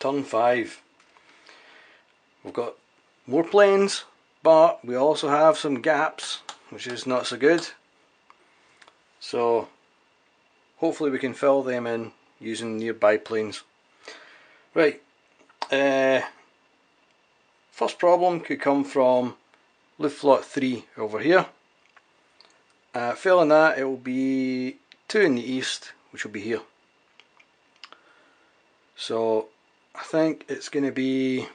turn 5. We've got more planes, but we also have some gaps, which is not so good. So hopefully we can fill them in using nearby planes. Right, first problem could come from Luftflotte 3 over here. Failing that, it will be 2 in the east, which will be here. So I think it's going to be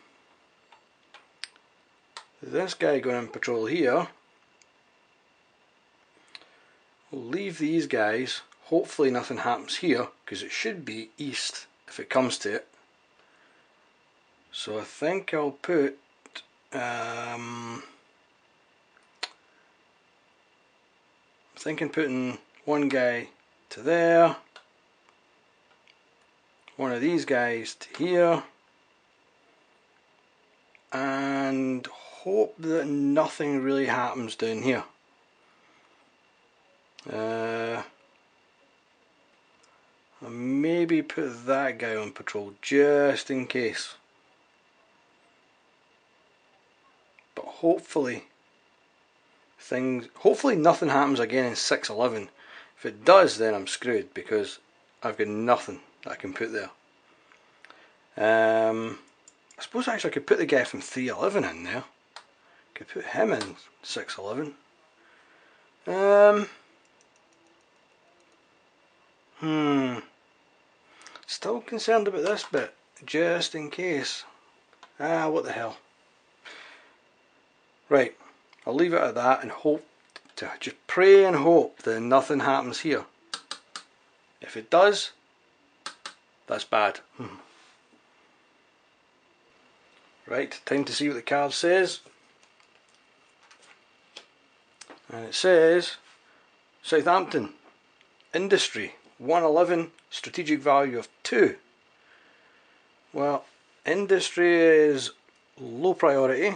this guy going in patrol here. We'll leave these guys. Hopefully nothing happens here, because it should be east if it comes to it. So I think I'll put I'm thinking putting one guy to there, one of these guys to here, and hope that nothing really happens down here. I'll maybe put that guy on patrol just in case, but hopefully nothing happens again in 611. If it does, then I'm screwed, because I've got nothing that I can put there. I suppose actually I could put the guy from 311 in there. Could put him in 611. Still concerned about this bit, just in case. What the hell. Right, I'll leave it at that and hope to just pray and hope that nothing happens here. If it does, that's bad. Right, time to see what the card says. And it says Southampton, industry 111, strategic value of 2. Well, industry is low priority,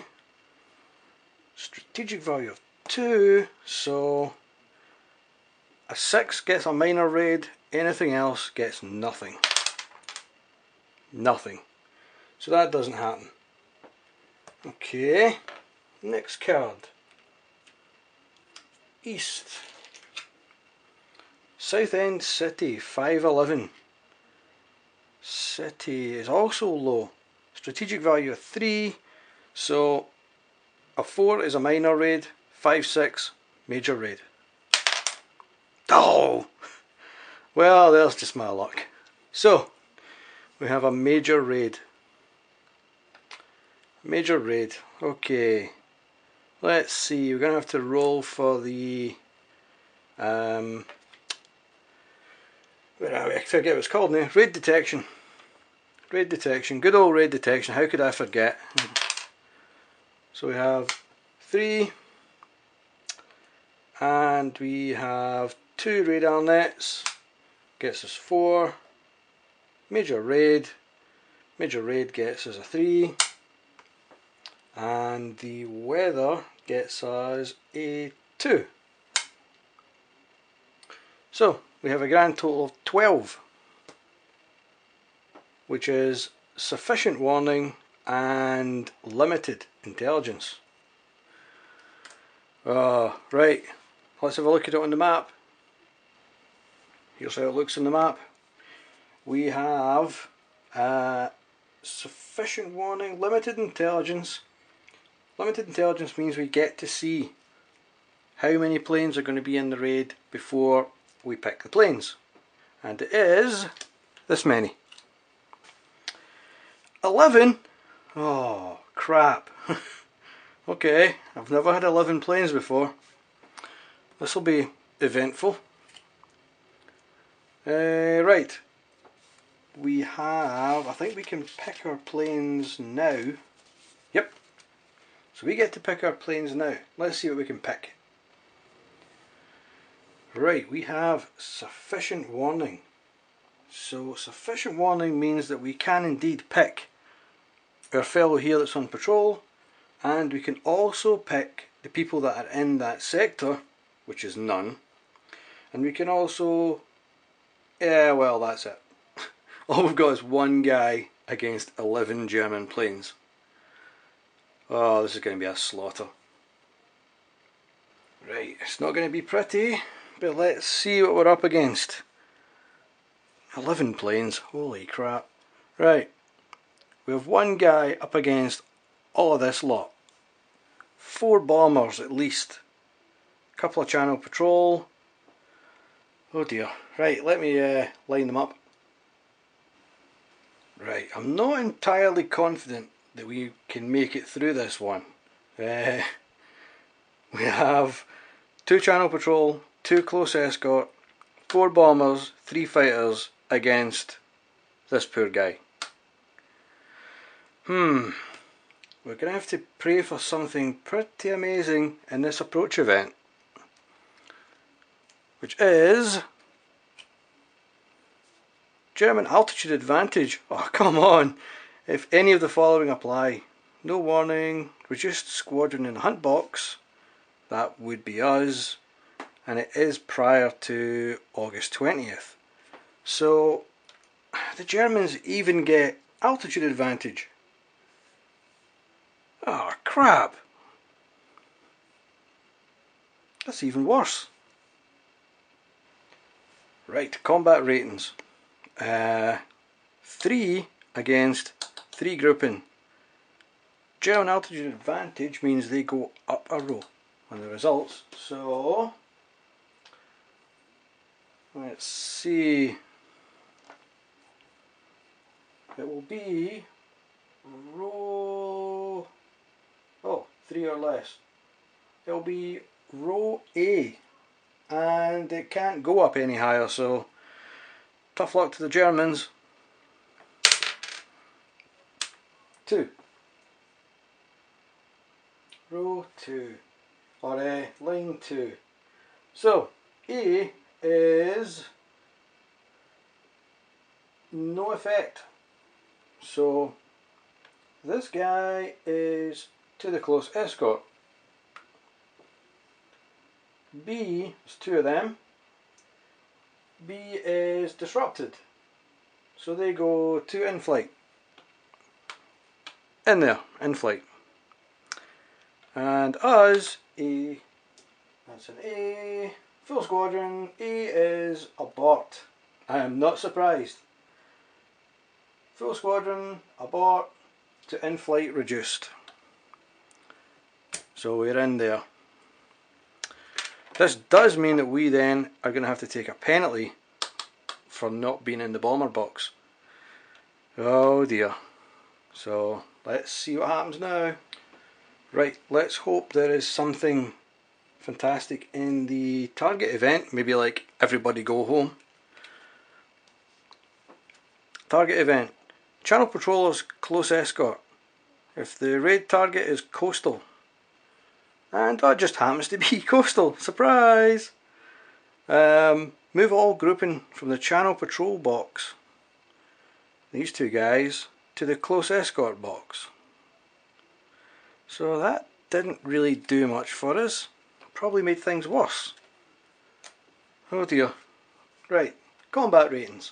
strategic value of 2, so a 6 gets a minor raid, anything else gets nothing. Nothing. So that doesn't happen. Okay, next card. East. Southend City 511. City is also low. Strategic value of 3. So a 4 is a minor raid. 5-6 major raid. Oh! Well, there's just my luck. So we have a major raid. Major raid. Okay. Let's see. We're going to have to roll for the where are we? I forget what it's called now. Raid detection. Raid detection. Good old raid detection. How could I forget? So we have 3, and we have 2 radar nets. Gets us 4. Major raid. Major raid gets us a 3. And the weather gets us a 2. So we have a grand total of 12, which is sufficient warning and limited intelligence. Right, let's have a look at it on the map. Here's how it looks on the map. We have sufficient warning, limited intelligence. Limited intelligence means we get to see how many planes are going to be in the raid before we pick the planes. And it is this many. 11? Oh, crap. Okay, I've never had 11 planes before. This will be eventful. Right. We have, I think we can pick our planes now. Yep. So we get to pick our planes now. Let's see what we can pick. Right, we have sufficient warning. So sufficient warning means that we can indeed pick our fellow here that's on patrol, and we can also pick the people that are in that sector, which is none. And we can also, yeah, well, that's it. All we've got is one guy against 11 German planes. Oh, this is going to be a slaughter. Right, it's not going to be pretty, but let's see what we're up against. 11 planes, holy crap. Right, we have one guy up against all of this lot. 4 bombers at least. A couple of Channel Patrol. Oh dear. Right, let me line them up. Right, I'm not entirely confident that we can make it through this one. We have 2 Channel Patrol, 2 Close Escort, 4 bombers, 3 fighters against this poor guy. We're going to have to pray for something pretty amazing in this approach event, which is German altitude advantage. Oh, come on! If any of the following apply: no warning, reduced squadron in the hunt box, that would be us, and it is prior to August 20th. So the Germans even get altitude advantage. Oh crap! That's even worse. Right, combat ratings. 3 against 3 grouping. German altitude advantage means they go up a row on the results. So let's see. It will be row 3 or less. It will be row A, and it can't go up any higher, so tough luck to the Germans. 2. Row 2, or line 2. So A is no effect. So this guy is to the Close Escort. B, there's 2 of them. B is disrupted. So they go to in-flight. In there, in-flight. And us, A, that's an A, full squadron, A is abort. I am not surprised. Full squadron, abort, to in-flight reduced. So we're in there. This does mean that we then are going to have to take a penalty for not being in the bomber box. Oh dear. So let's see what happens now. Right, let's hope there is something fantastic in the target event. Maybe like everybody go home. Target event. Channel Patrollers Close Escort. If the raid target is coastal, and that just happens to be coastal, surprise! Move all grouping from the Channel Patrol box, these 2 guys, to the Close Escort box. So that didn't really do much for us, probably made things worse. Oh dear. Right, combat ratings.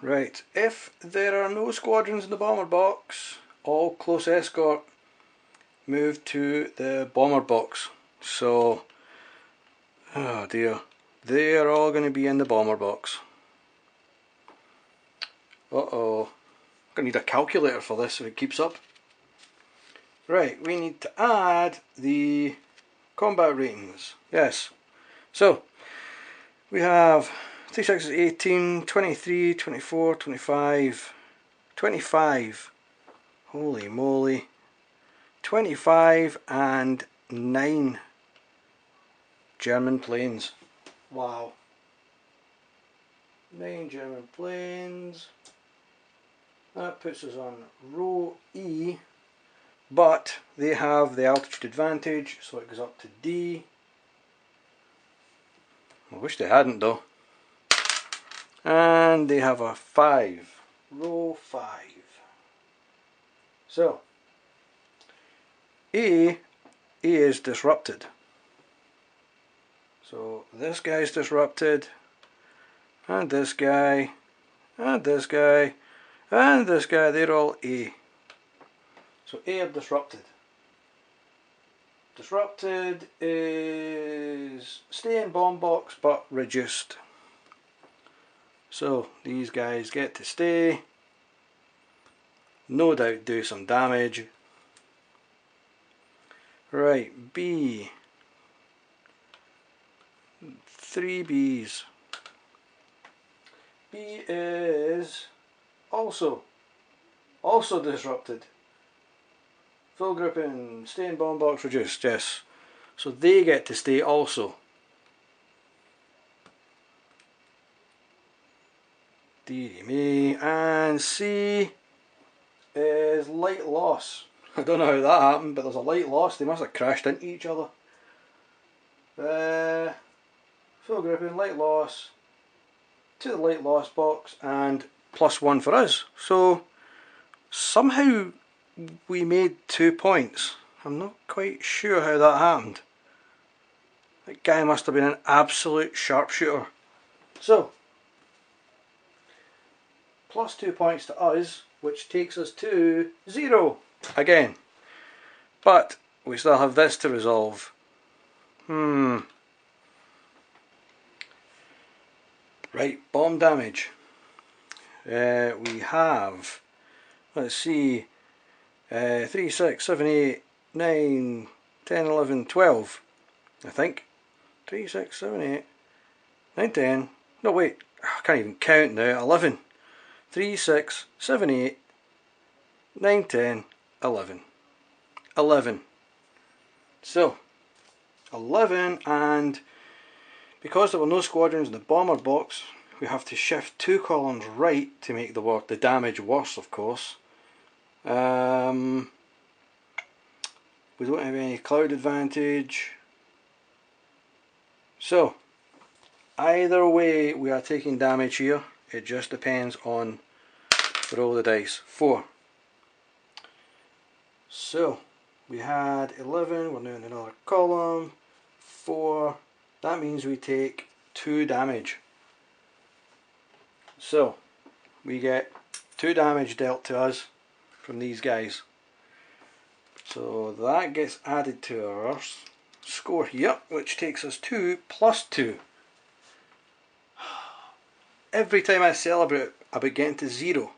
Right, if there are no squadrons in the bomber box, all Close Escort move to the bomber box. So, oh dear, they are all going to be in the bomber box. Uh-oh, I'm going to need a calculator for this if it keeps up. Right, we need to add the combat ratings. Yes, so we have 3 6 18, 23, 24, 25, 25. Holy moly. 25 and 9 German planes. Wow. 9 German planes. That puts us on row E, but they have the altitude advantage, so it goes up to D. I wish they hadn't though. And they have a 5. Row 5. So A is disrupted. So this guy's disrupted, and this guy, and this guy, and this guy, they're all A. So A are disrupted. Disrupted is stay in bomb box but reduced. So these guys get to stay, no doubt do some damage. Right, B. 3 Bs. B is also disrupted. Full grouping, stay in bomb box reduced, yes. So they get to stay also. D, me, and C is light loss. I don't know how that happened, but there's a light loss. They must have crashed into each other. Full grouping, light loss, to the light loss box, and +1 for us. So somehow we made 2 points. I'm not quite sure how that happened. That guy must have been an absolute sharpshooter. So +2 points to us, which takes us to 0 again. But we still have this to resolve. Right, bomb damage. We have, let's see, 3, 6, 7, 8, 9, 10, 11, 12, I think. 3, 6, 7, 8, 9, 10, no wait, I can't even count now, 11. 3, 6, 7, 8, 9, 10, 11. 11. So, 11, and because there were no squadrons in the bomber box, we have to shift 2 columns right to make the damage worse, of course. We don't have any cloud advantage. So, either way we are taking damage here. It just depends on the roll of the dice. 4. So, we had 11, we're now in another column. 4, that means we take 2 damage. So, we get 2 damage dealt to us from these guys. So that gets added to our score here, which takes us to +2. Every time I celebrate about getting to 0,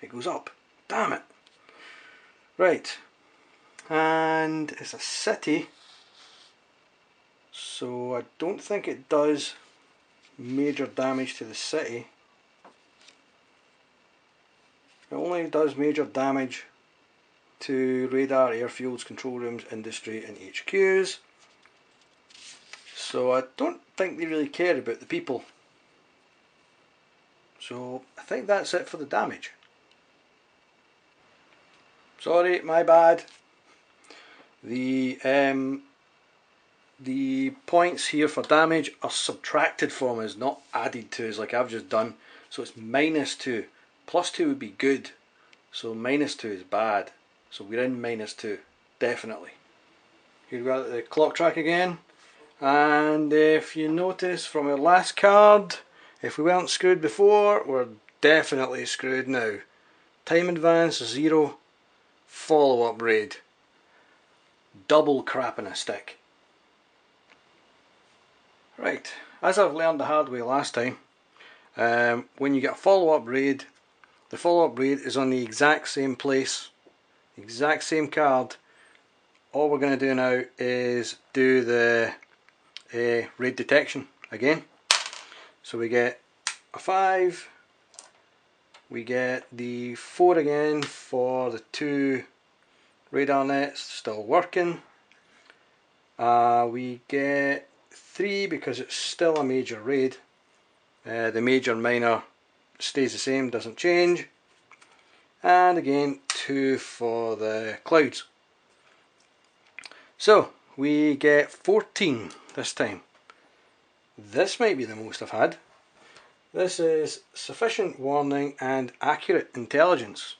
it goes up. Damn it. Right, and it's a city, so I don't think it does major damage to the city. It only does major damage to radar, airfields, control rooms, industry and HQs. So I don't think they really care about the people. So I think that's it for the damage. Sorry, my bad. The points here for damage are subtracted from us, not added to us like I've just done. So it's -2. +2 would be good. So -2 is bad. So we're in -2, definitely. Here we got the clock track again. And if you notice from our last card, if we weren't screwed before, we're definitely screwed now. Time advance 0, follow-up raid. Double crap in a stick. Right, as I've learned the hard way last time, when you get a follow-up raid, the follow-up raid is on the exact same place, the exact same card. All we're going to do now is do the raid detection again. So we get a 5, we get the 4 again for the 2 radar nets still working. We get 3 because it's still a major raid. The major minor stays the same, doesn't change. And again 2 for the clouds. So we get 14 this time. This might be the most I've had. This is sufficient warning and accurate intelligence.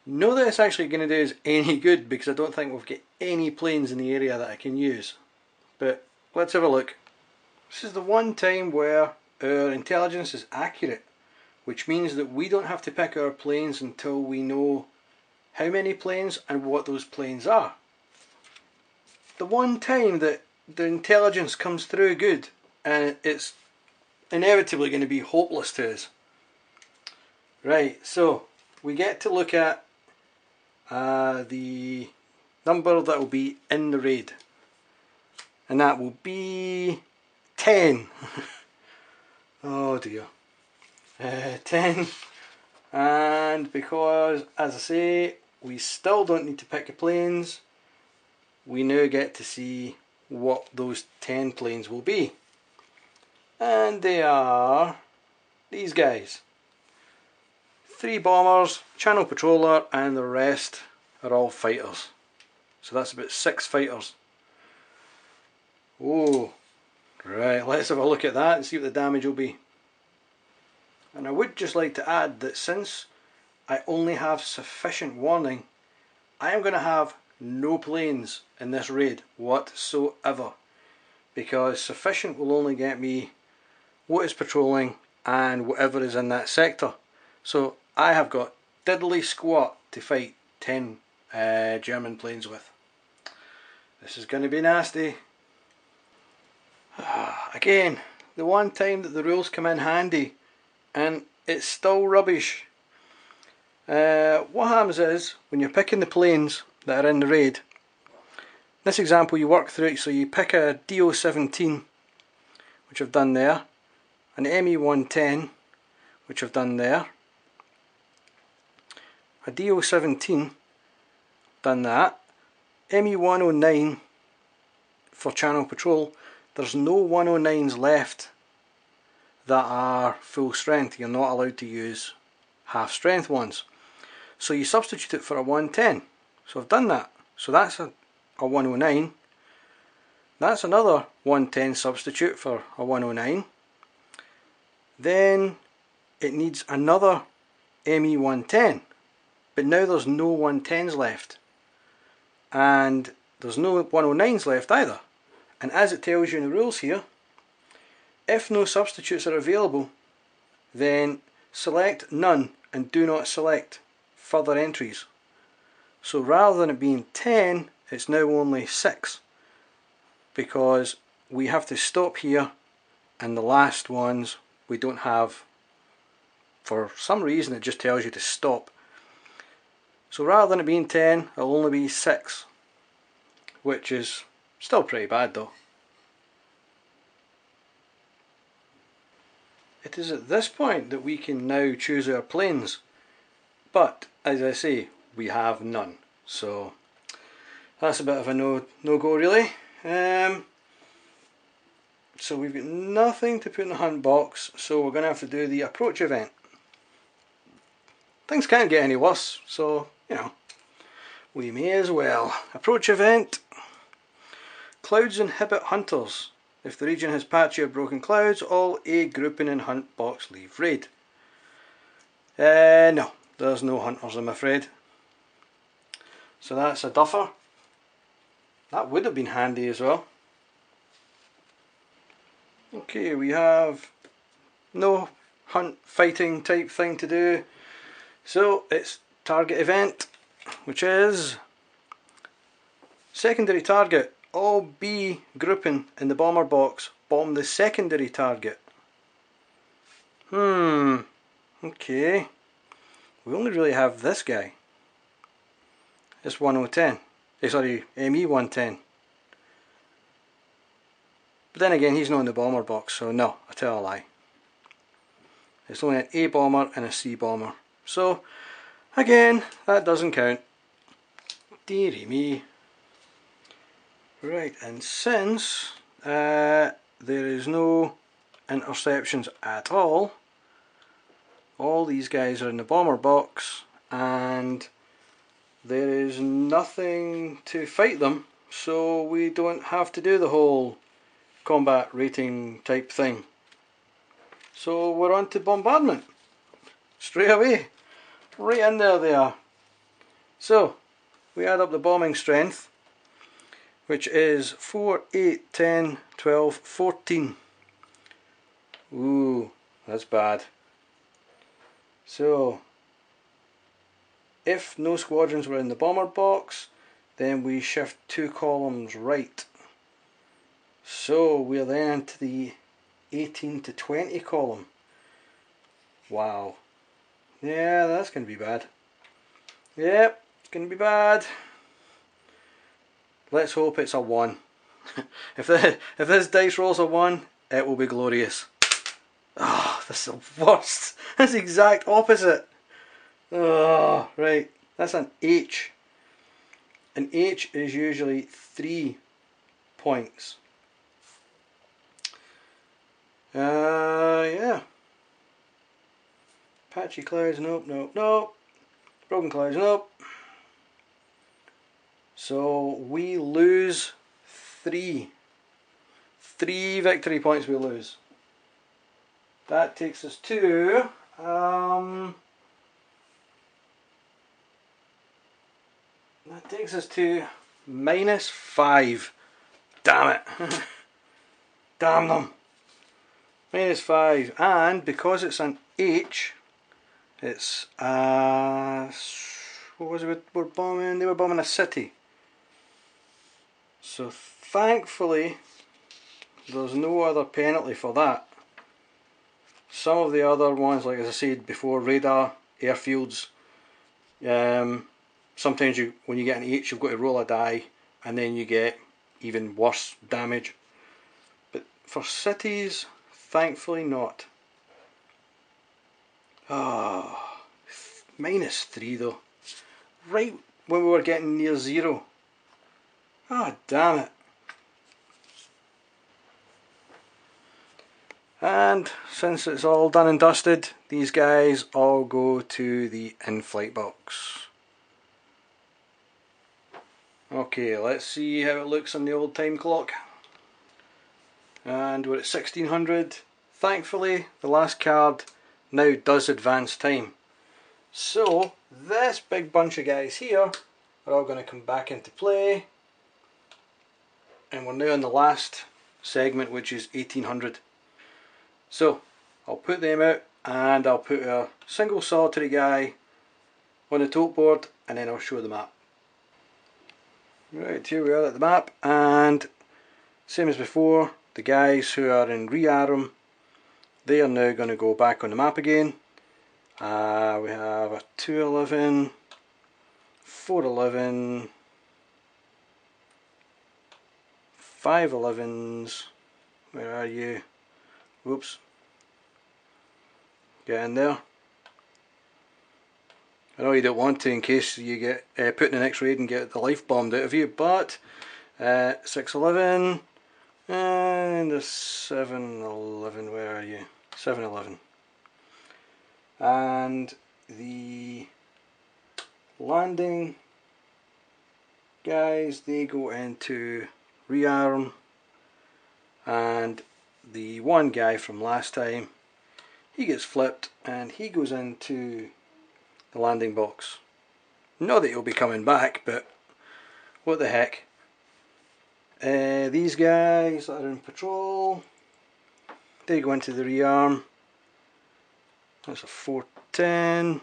Not that it's actually going to do us any good, because I don't think we've got any planes in the area that I can use. But let's have a look. This is the one time where our intelligence is accurate. which means that we don't have to pick our planes until we know how many planes and what those planes are. The one time that the intelligence comes through good, and it's inevitably going to be hopeless to us. Right, so we get to look at the number that will be in the raid, and that will be 10. Oh dear. 10. And because, as I say, we still don't need to pick the planes, we now get to see what those 10 planes will be. And they are these guys. 3 bombers, channel patroller, and the rest are all fighters. So that's about 6 fighters. Oh, right, let's have a look at that and see what the damage will be. And I would just like to add that since I only have sufficient warning, I am going to have no planes in this raid whatsoever, because sufficient will only get me what is patrolling and whatever is in that sector. So I have got diddly squat to fight 10 German planes with. This is going to be nasty. Again, the one time that the rules come in handy, and it's still rubbish. What happens is, when you're picking the planes that are in the raid, in this example you work through it, so you pick a DO-17, which I've done there, an ME-110, which I've done there, a DO-17, done that, ME-109 for channel patrol. There's no 109s left that are full strength. You're not allowed to use half strength ones. So you substitute it for a 110. So I've done that. So that's a 109. That's another 110 substitute for a 109. Then it needs another ME-110. But now there's no 110s left. And there's no 109s left either. And as it tells you in the rules here, if no substitutes are available, then select none and do not select further entries. So rather than it being 10, it's now only 6, because we have to stop here, and the last ones we don't have. For some reason it just tells you to stop. So rather than it being 10, it'll only be 6, which is still pretty bad though. It is at this point that we can now choose our planes, but as I say, we have none, so that's a bit of a no-go really. So we've got nothing to put in the hunt box, so we're going to have to do the approach event. Things can't get any worse, so you know, we may as well. Approach event. Clouds inhibit hunters. If the region has patchy or broken clouds, all A grouping and hunt box leave raid. No, there's no hunters, I'm afraid. So that's a duffer. That would have been handy as well. Okay, we have no hunt fighting type thing to do. So it's target event, which is secondary target. All B grouping in the bomber box bomb the secondary target. Okay. We only really have this guy. It's 1010. Sorry, ME-110. But then again, he's not in the bomber box, so no, I tell a lie. It's only an A bomber and a C bomber. So, again, that doesn't count. Dearie me. Right, and since there is no interceptions at all these guys are in the bomber box, and there is nothing to fight them, so we don't have to do the whole combat rating type thing. So we're on to bombardment straight away. Right in there they are. So we add up the bombing strength, which is 4, 8, 10, 12, 14. Ooh, that's bad. So if no squadrons were in the bomber box, then we shift 2 columns right. So we're then to the 18 to 20 column. Wow. Yeah, that's going to be bad. Yep, it's going to be bad. Let's hope it's a 1. If this dice rolls a 1, it will be glorious. Oh, this is the worst. That's the exact opposite. Oh, right. That's an H. An H is usually 3 points. Yeah. Patchy clouds, nope, nope, nope. Broken clouds, nope. So we lose 3. 3 victory points we lose. That takes us to -5. Damn it. Damn them. -5, and because it's an H, it's what was it we're bombing? They were bombing a city. So thankfully there's no other penalty for that. Some of the other ones, like as I said before, radar, airfields, sometimes when you get an H you've got to roll a die and then you get even worse damage. But for cities, thankfully not. Ah, -3 though. Right when we were getting near 0. Ah, damn it. And since it's all done and dusted, these guys all go to the in-flight box. Okay, let's see how it looks on the old time clock. And we're at 1600. Thankfully, the last card now does advance time. So, this big bunch of guys here are all going to come back into play. And we're now on the last segment, which is 1800. So, I'll put them out and I'll put a single solitary guy on the top board and then I'll show the map. Right, here we are at the map, and same as before, the guys who are in rearm, they are now going to go back on the map again. We have a 211, 411, 511s, where are you? Whoops. Get in there. I know you don't want to in case you get put in the next raid and get the life bombed out of you, but 611 and the 711, where are you? 711. And the landing guys, they go into rearm, and the one guy from last time, he gets flipped and he goes into the landing box. Not that he'll be coming back, but what the heck. These guys that are in patrol, they go into the rearm. That's a 410.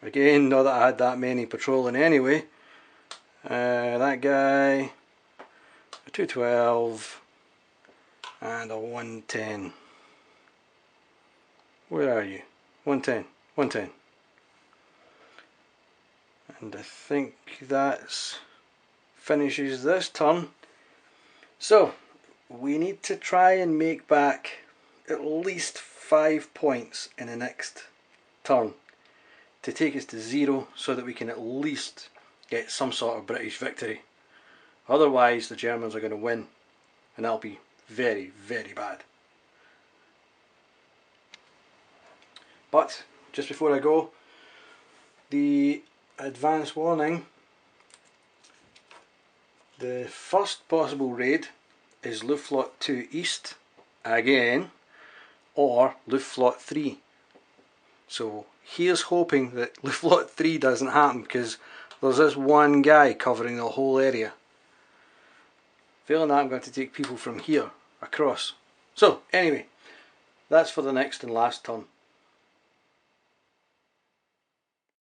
Again, not that I had that many patrolling anyway. That guy, a 212 and a 110. Where are you? 110, 110. And I think that finishes this turn. So we need to try and make back at least 5 points in the next turn to take us to 0, so that we can at least get some sort of British victory. Otherwise the Germans are going to win, and that'll be very, very bad. But just before I go, the advance warning: the first possible raid is Luftflotte 2 East again, or Luftflotte 3. So here's hoping that Luftflotte 3 doesn't happen, because there's this one guy covering the whole area. Failing that, I'm going to take people from here across. So anyway, That's for the next and last turn.